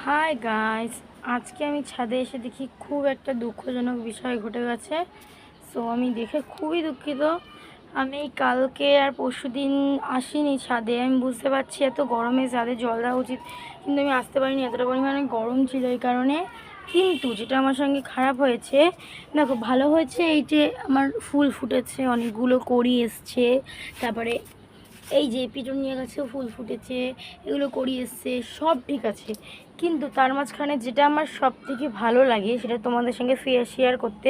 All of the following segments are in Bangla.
হাই গাইস, আজকে আমি ছাদে এসে দেখি খুব একটা দুঃখজনক বিষয় ঘটে গেছে। সো আমি দেখে খুবই দুঃখিত। আমি কালকে আর পরশুদিন আসিনি ছাদে। আমি বুঝতে পারছি এত গরমে ছাদে জল দেওয়া উচিত, কিন্তু আমি আসতে পারিনি, এতটা পরিমাণে গরম ছিল এই কারণে। কিন্তু যেটা আমার সঙ্গে খারাপ হয়েছে, দেখো ভালো হয়েছে এই যে আমার ফুল ফুটেছে, অনেকগুলো কড়ি এসছে, তারপরে এই যে পিটুনিয়া গাছেও ফুল ফুটেছে, এগুলো করি এসছে, সব ঠিক আছে। কিন্তু তার মাঝখানে যেটা আমার সব থেকে ভালো লাগে সেটা তোমাদের সঙ্গে শেয়ার করতে।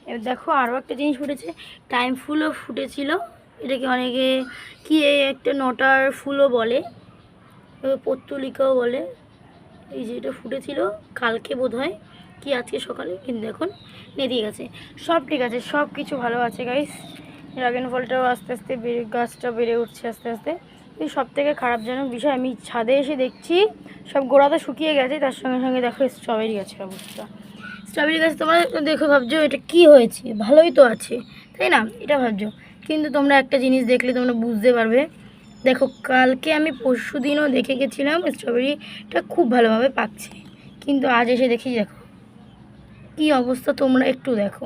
এবার দেখো আরও একটা জিনিস ফুটেছে, টাইম ফুলও ফুটেছিল। এটাকে অনেকে কি একটা নটার ফুলও বলে, পত্তলিকাও বলে। এই যে এটা ফুটেছিল কালকে বোধহয় কি আজকে সকালে, কিন্তু এখন নেতিয়ে গেছে। সব ঠিক আছে, সব কিছু ভালো আছে গাইস। ড্রাগন ফলটাও আস্তে আস্তে গাছটা বেড়ে উঠছে আস্তে আস্তে। কিন্তু সব থেকে খারাপজনক বিষয়, আমি ছাদে এসে দেখছি সব গোড়াটা শুকিয়ে গেছে, তার সঙ্গে সঙ্গে দেখো স্ট্রবেরি গাছের অবস্থা। স্ট্রবেরি গাছ তোমরা দেখো ভাবছো এটা কি হয়েছে, ভালোই তো আছে তাই না, এটা ভাবছো। কিন্তু তোমরা একটা জিনিস দেখলে তোমরা বুঝতে পারবে। দেখো কালকে আমি পরশুদিনও দেখে গেছিলাম স্ট্রবেরিটা খুব ভালোভাবে পাকছে, কিন্তু আজ এসে দেখি দেখো কি অবস্থা। তোমরা একটু দেখো,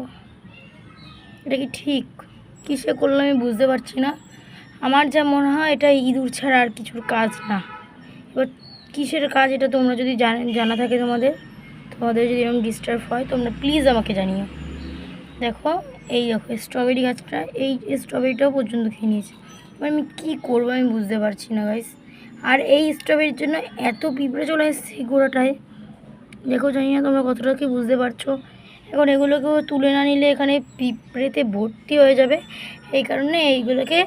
এটা কি ঠিক? কিসে করলে আমি বুঝতে পারছি না। আমার যা মনে হয় এটা ইঁদুর ছাড়া আর কিছুর কাজ না। এবার কিসের কাজ এটা তোমরা যদি জানা থাকে, তোমাদের যদি এরকম ডিস্টার্ব হয় তোমরা প্লিজ আমাকে জানিও। দেখো এই দেখো স্ট্রবেরি গাছটা, এই স্ট্রবেরিটাও পর্যন্ত খেয়ে নিয়েছে। এবার আমি কী করবো আমি বুঝতে পারছি না গাইস। আর এই স্ট্রবেরির জন্য এত পিঁপড়ে চলে এসেছে গোড়াটায়, দেখো জানি না তোমরা কতটা কি বুঝতে পারছো। এখন এগুলোকেও তুলে না নিলে এখানে পিঁপড়েতে ভর্তি হয়ে যাবে, এই কারণে এইগুলোকে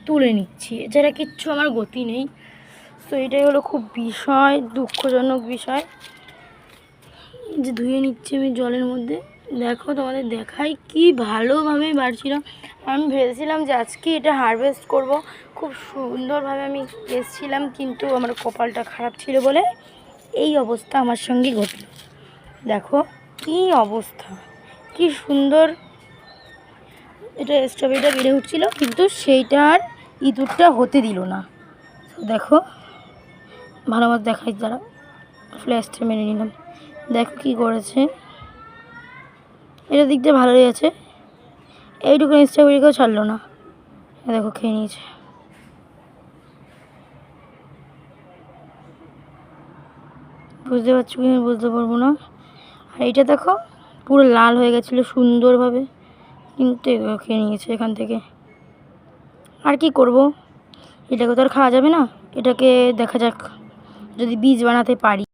তুলে নিচ্ছি, এছাড়া কিচ্ছু আমার গতি নেই। তো এটাই হলো খুব দুঃখজনক বিষয় যে ধুয়ে নিচ্ছি আমি জলের মধ্যে। দেখো তোমাদের দেখাই কি ভালোভাবে বাড়ছিল। আমি ভেবেছিলাম যে আজকে এটা হারভেস্ট করব, খুব সুন্দরভাবে আমি এসেছিলাম, কিন্তু আমার কপালটা খারাপ ছিল বলে এই অবস্থা আমার সঙ্গে ঘটল। দেখো কি অবস্থা, কি সুন্দর এটা স্ট্রবেরিটা বেড়ে উঠছিল, কিন্তু সেইটা আর ইঁদুরটা হতে দিল না। দেখো ভালো মতো দেখাই, যারা ফ্ল্যাশটা মেনে নিলাম। দেখো কি করেছে, এটা দিক দিয়ে ভালোই আছে, এইটুকু স্ট্রবেরিকেও ছাড়লো না, দেখো খেয়ে নিয়েছে। বুঝতে পারছো কি আমি বুঝতে পারবো না। আর এইটা দেখো পুরো লাল হয়ে গেছিলো সুন্দরভাবে, কিন্তু খেয়ে নিয়েছে এখান থেকে। আর কি করব, এটাকে তো আর খাওয়া যাবে না, এটাকে দেখা যাক যদি বীজ বানাতে পারি।